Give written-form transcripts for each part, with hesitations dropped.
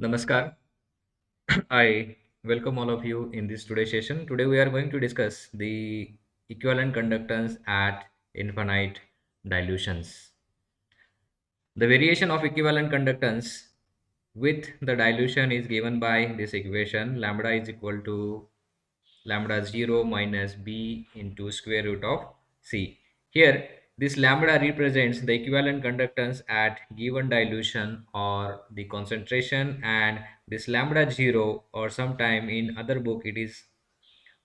Namaskar. I welcome all of you in this today's session. Today we are going to discuss the equivalent conductance at infinite dilutions. The variation of equivalent conductance with the dilution is given by this equation. Lambda is equal to lambda 0 minus b into square root of c. Here, this lambda represents the equivalent conductance at given dilution or the concentration, and this lambda 0, or sometime in other book it is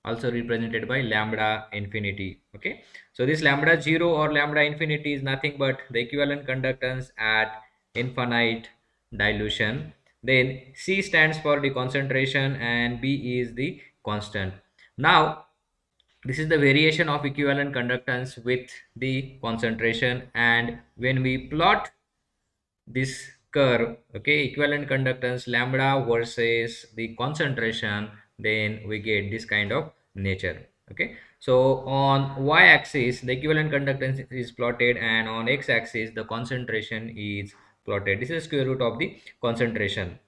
also represented by lambda infinity. Okay, so this lambda 0 or lambda infinity is nothing but the equivalent conductance at infinite dilution. Then c stands for the concentration and b is the constant. Now this is the variation of equivalent conductance with the concentration, and when we plot this curve, okay, equivalent conductance lambda versus the concentration, then we get this kind of nature. Okay, so on y-axis the equivalent conductance is plotted, and on x-axis the concentration is plotted. This is square root of the concentration.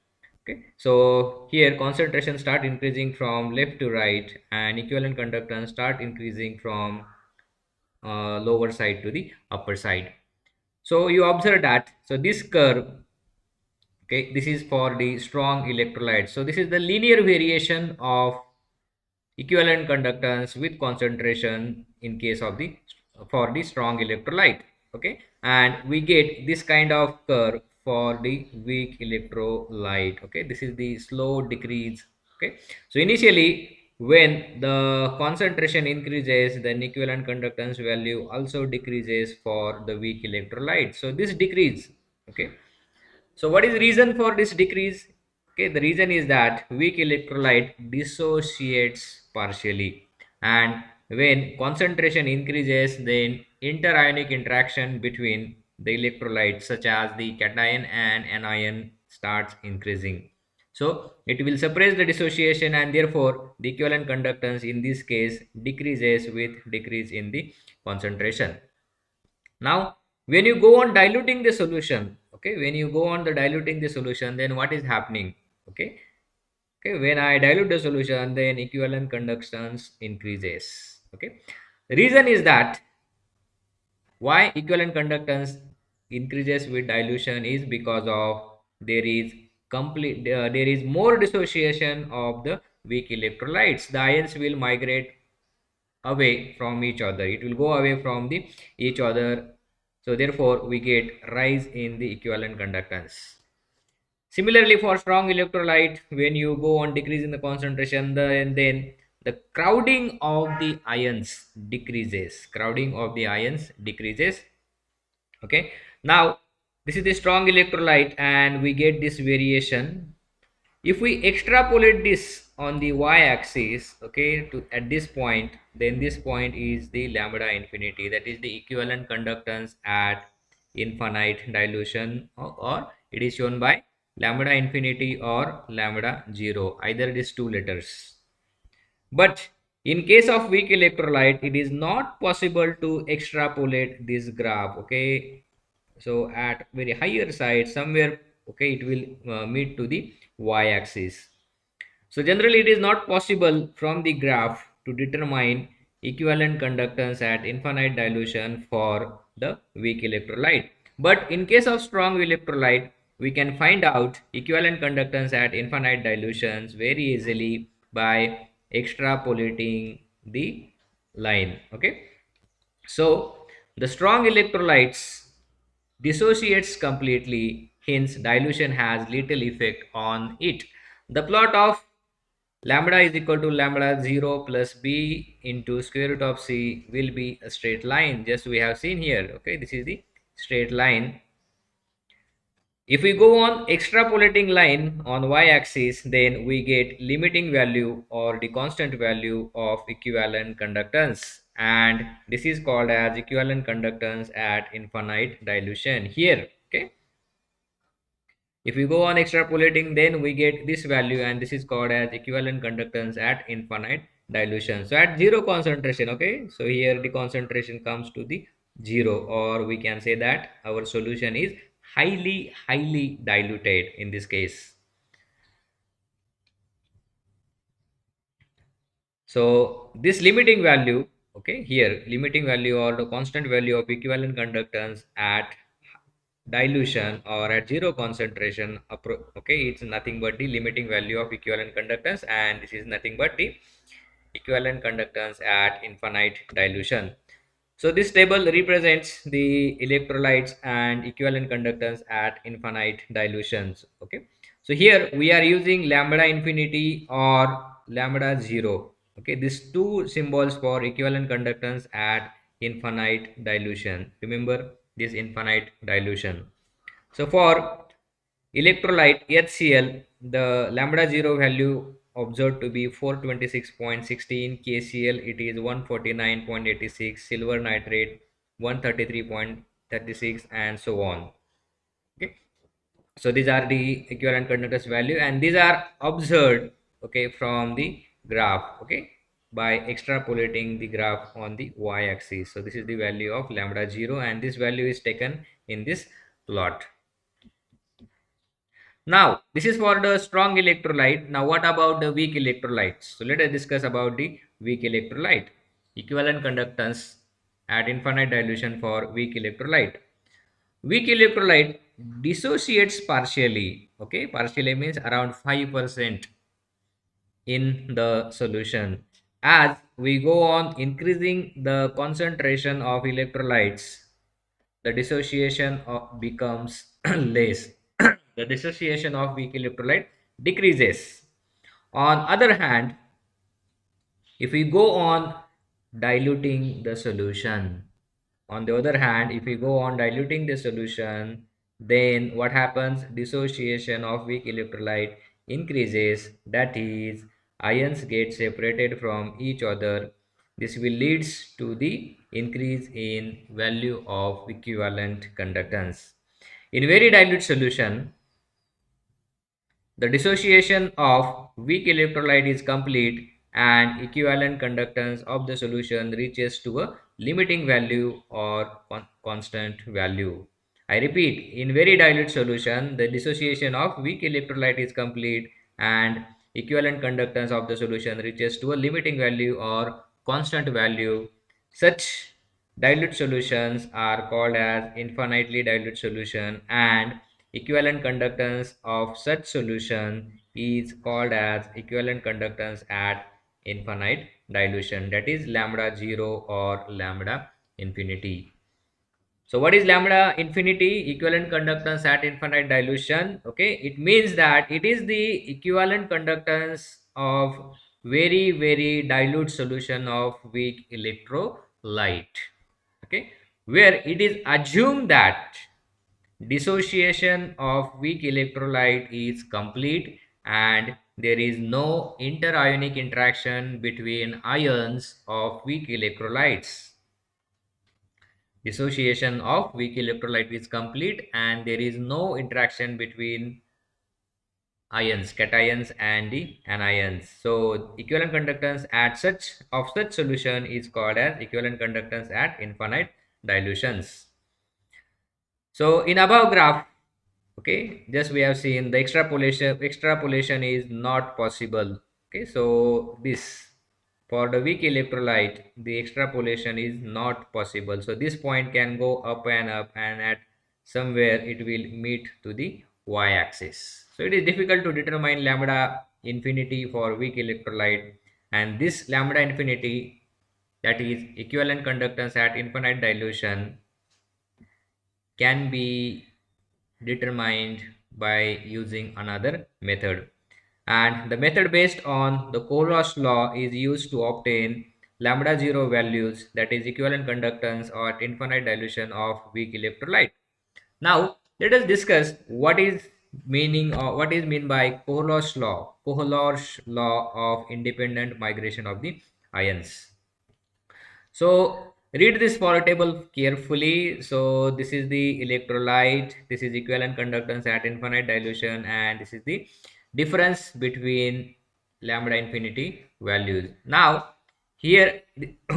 Okay, so here concentration start increasing from left to right, and equivalent conductance start increasing from lower side to the upper side. So you observe that, so this curve, okay, this is for the strong electrolyte. So this is the linear variation of equivalent conductance with concentration in case of the for the strong electrolyte. Okay, and we get this kind of curve for the weak electrolyte. Okay, this is the slow decrease. Okay, so initially when the concentration increases, then equivalent conductance value also decreases for the weak electrolyte. So this decrease. Okay, so what is the reason for this decrease? Okay, the reason is that weak electrolyte dissociates partially, and when concentration increases, then interionic interaction between the electrolytes such as the cation and anion starts increasing. So it will suppress the dissociation, and therefore the equivalent conductance in this case decreases with decrease in the concentration. Now when you go on diluting the solution, okay, when you go on the diluting the solution, then what is happening? Okay, okay, when I dilute the solution, then equivalent conductance increases. Okay, the reason is that why equivalent conductance increases with dilution is because of there is there is more dissociation of the weak electrolytes. The ions will migrate away from each other, it will go away from the each other. So therefore we get rise in the equivalent conductance. Similarly, for strong electrolyte, when you go on decreasing the concentration, then the crowding of the ions decreases. Crowding of the ions decreases. Okay, now this is the strong electrolyte, and we get this variation. If we extrapolate this on the y-axis, okay, to at this point, then this point is the lambda infinity, that is the equivalent conductance at infinite dilution, or it is shown by lambda infinity or lambda 0, either these two letters. But in case of weak electrolyte, it is not possible to extrapolate this graph. Okay, so at very higher side somewhere, okay, it will meet to the y-axis. So generally it is not possible from the graph to determine equivalent conductance at infinite dilution for the weak electrolyte. But in case of strong electrolyte, we can find out equivalent conductance at infinite dilutions very easily by extrapolating the line. Okay, so the strong electrolytes dissociates completely, hence dilution has little effect on it. The plot of lambda is equal to lambda 0 plus b into square root of c will be a straight line, just we have seen here. Okay, this is the straight line. If we go on extrapolating line on y-axis, then we get limiting value or the constant value of equivalent conductance, and this is called as equivalent conductance at infinite dilution here. Okay, if we go on extrapolating, then we get this value, and this is called as equivalent conductance at infinite dilution. So at zero concentration, okay, so here the concentration comes to the zero, or we can say that our solution is highly diluted in this case. So this limiting value, okay, here limiting value or the constant value of equivalent conductance at dilution or at zero concentration, okay, it's nothing but the limiting value of equivalent conductance, and this is nothing but the equivalent conductance at infinite dilution. So this table represents the electrolytes and equivalent conductance at infinite dilutions. Okay. So here we are using lambda infinity or lambda zero. Okay. These two symbols for equivalent conductance at infinite dilution. Remember this infinite dilution. So for electrolyte HCl, the lambda zero value observed to be 426.16 KCl, it is 149.86, silver nitrate 133.36, and so on. Okay, so these are the equivalent conductance value, and these are observed, okay, from the graph, okay, by extrapolating the graph on the y-axis. So this is the value of lambda zero, and this value is taken in this plot. Now, this is for the strong electrolyte. Now, what about the weak electrolytes? So, let us discuss about the weak electrolyte. Equivalent conductance at infinite dilution for weak electrolyte. Weak electrolyte dissociates partially. Okay, partially means around 5% in the solution. As we go on increasing the concentration of electrolytes, the dissociation becomes less. The dissociation of weak electrolyte decreases. On other hand, if we go on diluting the solution, on the other hand, if we go on diluting the solution, then what happens? Dissociation of weak electrolyte increases. That is, ions get separated from each other. This will leads to the increase in value of equivalent conductance. In very dilute solution, the dissociation of weak electrolyte is complete and equivalent conductance of the solution reaches to a limiting value or constant value. I repeat, in very dilute solution, the dissociation of weak electrolyte is complete and equivalent conductance of the solution reaches to a limiting value or constant value. Such dilute solutions are called as infinitely dilute solution, and equivalent conductance of such solution is called as equivalent conductance at infinite dilution, that is lambda 0 or lambda infinity. So what is lambda infinity? Equivalent conductance at infinite dilution. Okay, it means that it is the equivalent conductance of very dilute solution of weak electrolyte. Okay, where it is assumed that dissociation of weak electrolyte is complete and there is no interionic interaction between ions of weak electrolytes. Dissociation of weak electrolyte is complete and there is no interaction between ions, cations and the anions. So equivalent conductance at such solution is called as equivalent conductance at infinite dilutions. So in above graph, okay, just we have seen the extrapolation is not possible. Okay, so this for the weak electrolyte the extrapolation is not possible, so this point can go up and at somewhere it will meet to the y-axis. So it is difficult to determine lambda infinity for weak electrolyte, and this lambda infinity, that is equivalent conductance at infinite dilution, can be determined by using another method, and the method based on the Kohlrausch law is used to obtain lambda 0 values, that is equivalent conductance or infinite dilution of weak electrolyte. Now let us discuss what is meaning or what is mean by Kohlrausch law of independent migration of the ions. So read this for a table carefully. So this is the electrolyte, this is equivalent conductance at infinite dilution, and this is the difference between lambda infinity values. Now here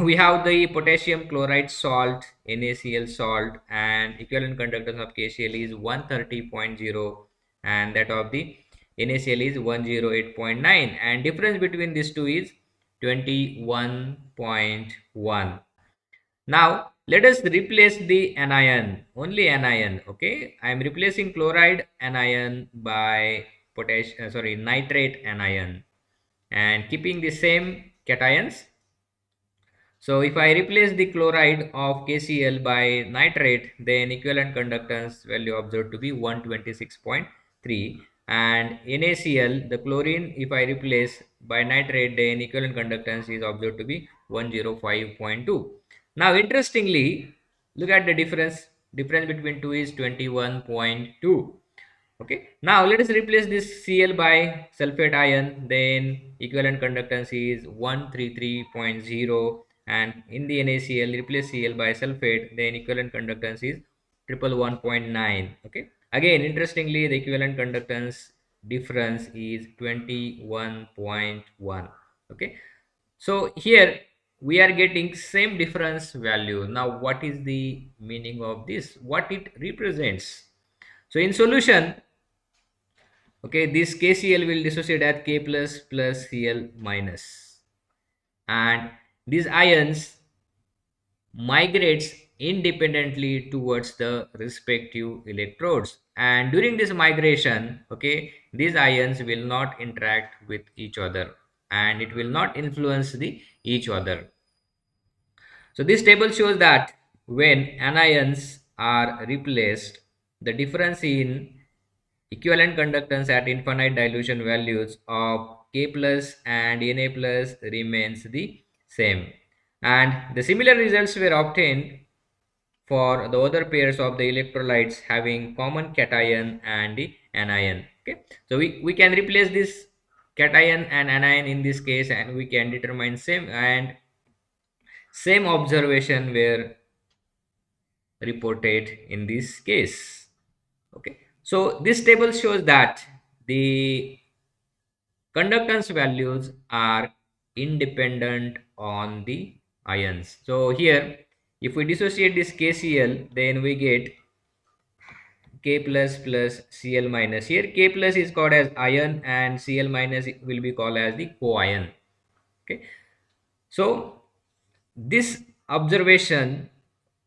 we have the potassium chloride salt, NaCl salt, and equivalent conductance of KCl is 130.0 and that of the NaCl is 108.9, and difference between these two is 21.1. Now let us replace the anion, only anion. Okay, I am replacing chloride anion by nitrate anion, and keeping the same cations. So if I replace the chloride of KCl by nitrate, then equivalent conductance value observed to be 126.3, and NaCl, the chlorine, if I replace by nitrate, then equivalent conductance is observed to be 105.2. Now interestingly, look at the difference between two is 21.2. Okay, now let us replace this Cl by sulfate ion, then equivalent conductance is 133.0, and in the NaCl replace Cl by sulfate, then equivalent conductance is 111.9. Okay, again interestingly the equivalent conductance difference is 21.1. Okay, so here we are getting same difference value. Now what is the meaning of this, what it represents? So in solution, okay, this KCl will dissociate as K plus Cl minus, and these ions migrates independently towards the respective electrodes, and during this migration, okay, these ions will not interact with each other and it will not influence the each other. So this table shows that when anions are replaced, the difference in equivalent conductance at infinite dilution values of K plus and Na plus remains the same. And the similar results were obtained for the other pairs of the electrolytes having common cation and the anion. Okay, so we can replace this cation and anion in this case, and we can determine same observation were reported in this case. Okay, so this table shows that the conductance values are independent on the ions. So here if we dissociate this KCl, then we get K plus Cl minus. Here K plus is called as ion and Cl minus will be called as the co-ion. Okay, so this observation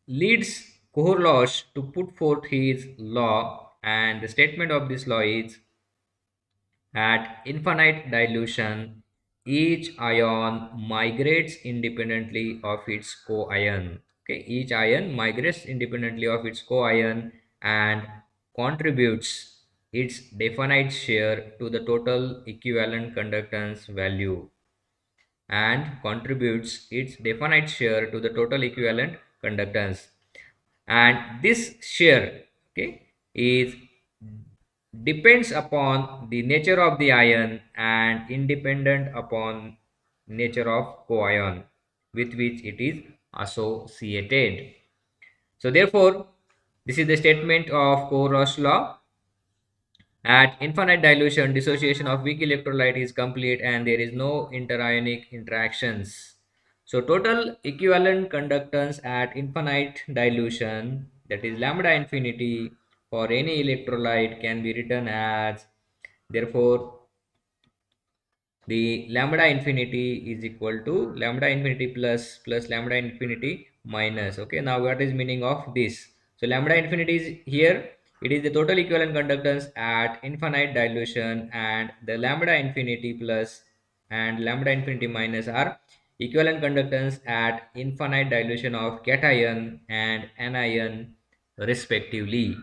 leads Kohlrausch to put forth his law, and the statement of this law is at infinite dilution, each ion migrates independently of its co-ion. Okay, each ion migrates independently of its co-ion and contributes its definite share to the total equivalent conductance value, and contributes its definite share to the total equivalent conductance, and this share, okay, is depends upon the nature of the ion and independent upon nature of co-ion with which it is associated. So therefore this is the statement of Kohlrausch law. At infinite dilution, dissociation of weak electrolyte is complete and there is no interionic interactions. So total equivalent conductance at infinite dilution, that is lambda infinity, for any electrolyte can be written as, therefore the lambda infinity is equal to lambda infinity plus lambda infinity minus. Okay, now what is meaning of this? So lambda infinity is here, it is the total equivalent conductance at infinite dilution, and the lambda infinity plus and lambda infinity minus are equivalent conductance at infinite dilution of cation and anion respectively.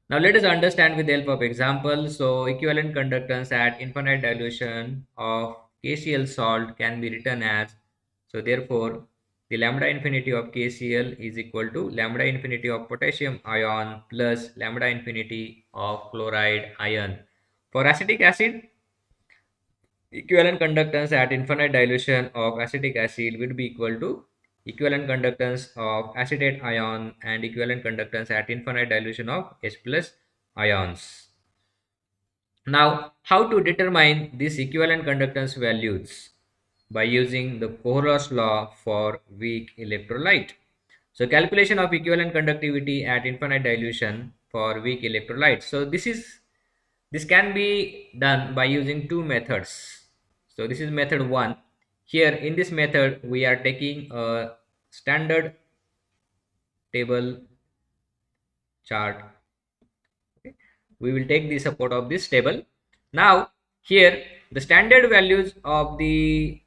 Now let us understand with the help of example. So equivalent conductance at infinite dilution of KCl salt can be written as, so therefore the lambda infinity of KCl is equal to lambda infinity of potassium ion plus lambda infinity of chloride ion. For acetic acid, equivalent conductance at infinite dilution of acetic acid would be equal to equivalent conductance of acetate ion and equivalent conductance at infinite dilution of H plus ions. Now, how to determine these equivalent conductance values? By using the Kohlrausch law for weak electrolyte. So calculation of equivalent conductivity at infinite dilution for weak electrolyte. So this can be done by using two methods. So this is method 1. Here in this method we are taking a standard table chart. Okay. We will take the support of this table. Now here the standard values of the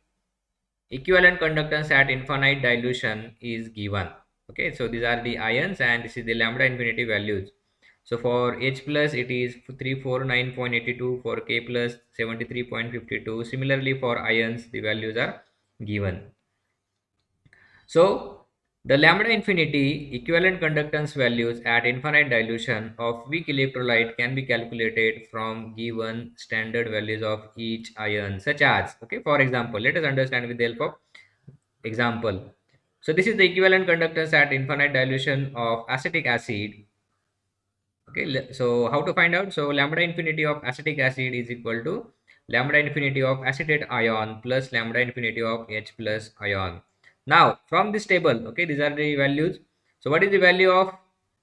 equivalent conductance at infinite dilution is given. Okay, so these are the ions and this is the lambda infinity values. So for H plus it is 349.82, for K plus 73.52. Similarly for ions the values are given. So the lambda infinity equivalent conductance values at infinite dilution of weak electrolyte can be calculated from given standard values of each ion, such as, okay, for example, let us understand with the help of example. So this is the equivalent conductance at infinite dilution of acetic acid. Okay, so how to find out? So lambda infinity of acetic acid is equal to lambda infinity of acetate ion plus lambda infinity of H plus ion. Now from this table, okay, these are the values. So what is the value of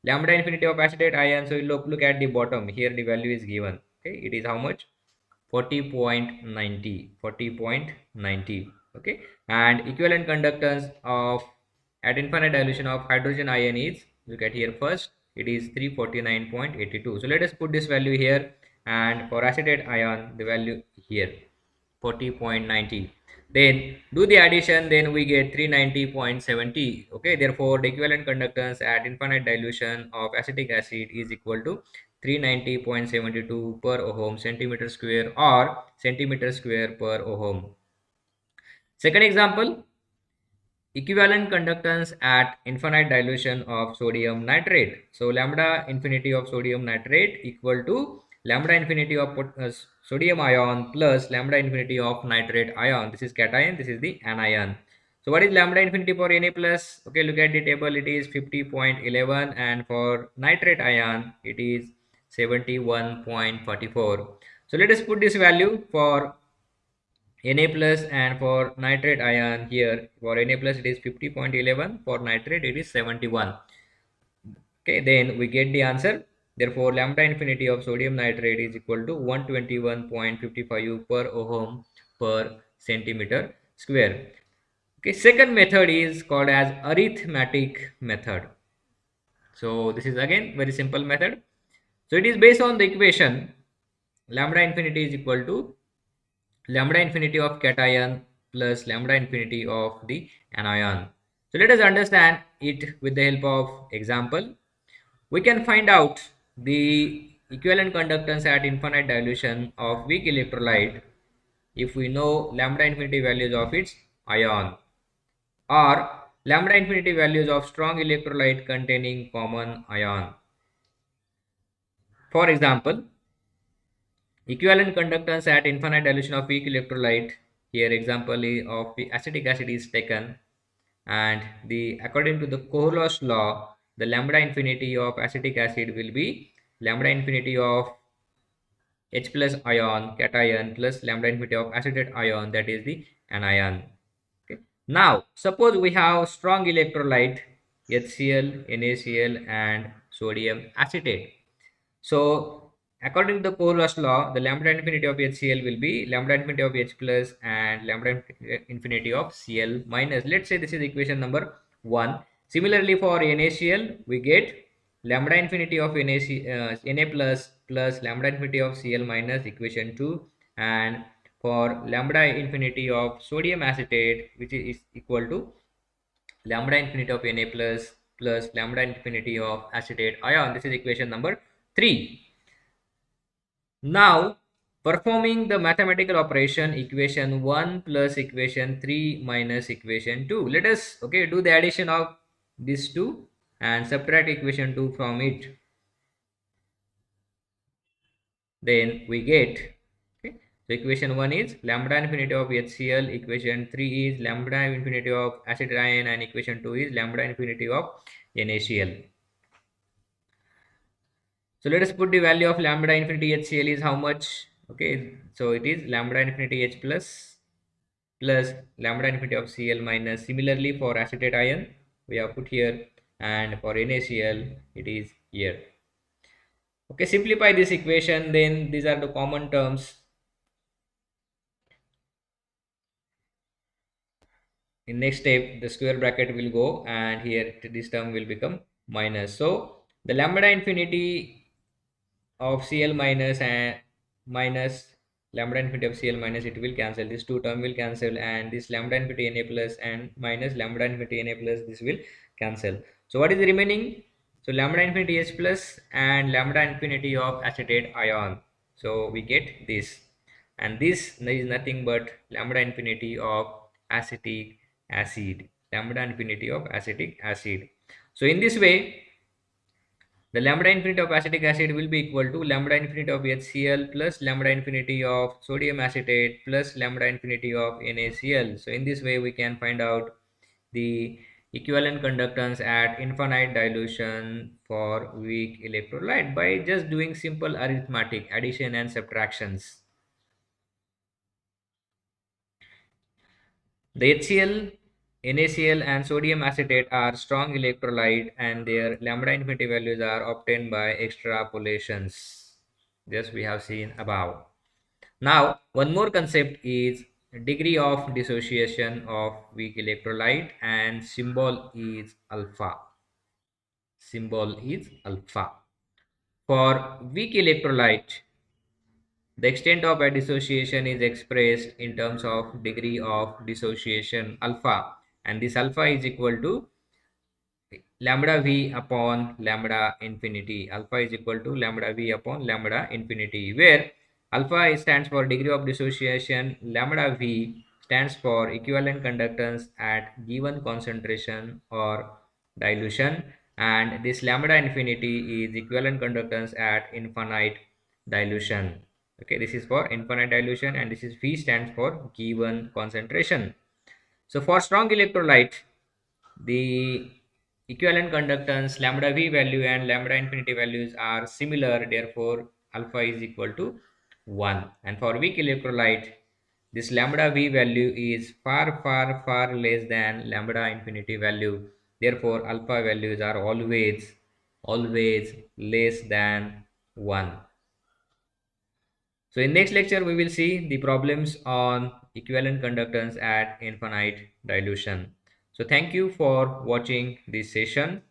lambda infinity of acetate ion? So look at the bottom here, the value is given. Okay, it is how much? 40.90. Okay, and equivalent conductance of at infinite dilution of hydrogen ion is, look at here first, it is 349.82. So let us put this value here, and for acetate ion the value here 40.90. Then do the addition, then we get 390.70. Okay, therefore the equivalent conductance at infinite dilution of acetic acid is equal to 390.72 per ohm centimeter square or centimeter square per ohm. Second example, equivalent conductance at infinite dilution of sodium nitrate. So lambda infinity of sodium nitrate equal to lambda infinity of sodium ion plus lambda infinity of nitrate ion. This is cation, this is the anion. So what is lambda infinity for Na plus? Okay, look at the table, it is 50.11, and for nitrate ion it is 71.44. So let us put this value for Na plus, and for nitrate ion here, for Na plus it is 50.11, for nitrate it is 71. Okay, then we get the answer. Therefore lambda infinity of sodium nitrate is equal to 121.55 per ohm per centimeter square. Okay, second method is called as arithmetic method. So this is again very simple method. So it is based on the equation lambda infinity is equal to lambda infinity of cation plus lambda infinity of the anion. So let us understand it with the help of example. We can find out the equivalent conductance at infinite dilution of weak electrolyte if we know lambda infinity values of its ion, or lambda infinity values of strong electrolyte containing common ion. For example, equivalent conductance at infinite dilution of weak electrolyte, here example of the acetic acid is taken, and the according to the Kohl's law the lambda infinity of acetic acid will be lambda infinity of H plus ion cation plus lambda infinity of acetate ion, that is the anion. Okay. Now suppose we have strong electrolyte HCl, NaCl and sodium acetate. So according to the Kohl's law, the lambda infinity of HCl will be lambda infinity of H plus and lambda infinity of Cl minus. Let's say this is equation number 1. Similarly for NaCl, we get lambda infinity of Na plus plus lambda infinity of Cl minus, equation 2, and for lambda infinity of sodium acetate, which is equal to lambda infinity of Na plus plus lambda infinity of acetate ion. This is equation number 3. Now performing the mathematical operation equation 1 plus equation 3 minus equation 2. Let us, okay, do the addition of these two and subtract equation 2 from it. Then we get, okay, so equation 1 is lambda infinity of HCl, equation 3 is lambda infinity of acetate ion, and equation 2 is lambda infinity of NaCl. So let us put the value of lambda infinity HCl is how much? Okay, so it is lambda infinity H plus plus lambda infinity of Cl minus. Similarly for acetate ion we have put here, and for NaCl it is here. Okay, simplify this equation, then these are the common terms. in next step the square bracket will go, and here this term will become minus. So the lambda infinity of Cl minus and minus lambda infinity of Cl minus, it will cancel, this two term will cancel, and this lambda infinity Na plus and minus lambda infinity Na plus, this will cancel. So what is remaining? So lambda infinity H plus and lambda infinity of acetate ion. So we get this, and this is nothing but lambda infinity of acetic acid, lambda infinity of acetic acid. So in this way the lambda infinity of acetic acid will be equal to lambda infinity of HCl plus lambda infinity of sodium acetate plus lambda infinity of NaCl. So in this way we can find out the equivalent conductance at infinite dilution for weak electrolyte by just doing simple arithmetic addition and subtractions. The HCl, NaCl and sodium acetate are strong electrolyte, and their lambda infinity values are obtained by extrapolations. Just we have seen above. Now, one more concept is degree of dissociation of weak electrolyte, and symbol is alpha. Symbol is alpha. For weak electrolyte, the extent of a dissociation is expressed in terms of degree of dissociation alpha, and this alpha is equal to lambda v upon lambda infinity. Alpha is equal to lambda v upon lambda infinity, where alpha stands for degree of dissociation, lambda v stands for equivalent conductance at given concentration or dilution, and this lambda infinity is equivalent conductance at infinite dilution. Okay, this is for infinite dilution, and this is V stands for given concentration. So for strong electrolyte, the equivalent conductance lambda V value and lambda infinity values are similar, therefore alpha is equal to 1. And for weak electrolyte, this lambda V value is far less than lambda infinity value, therefore alpha values are always less than 1. So in next lecture we will see the problems on equivalent conductance at infinite dilution. So thank you for watching this session.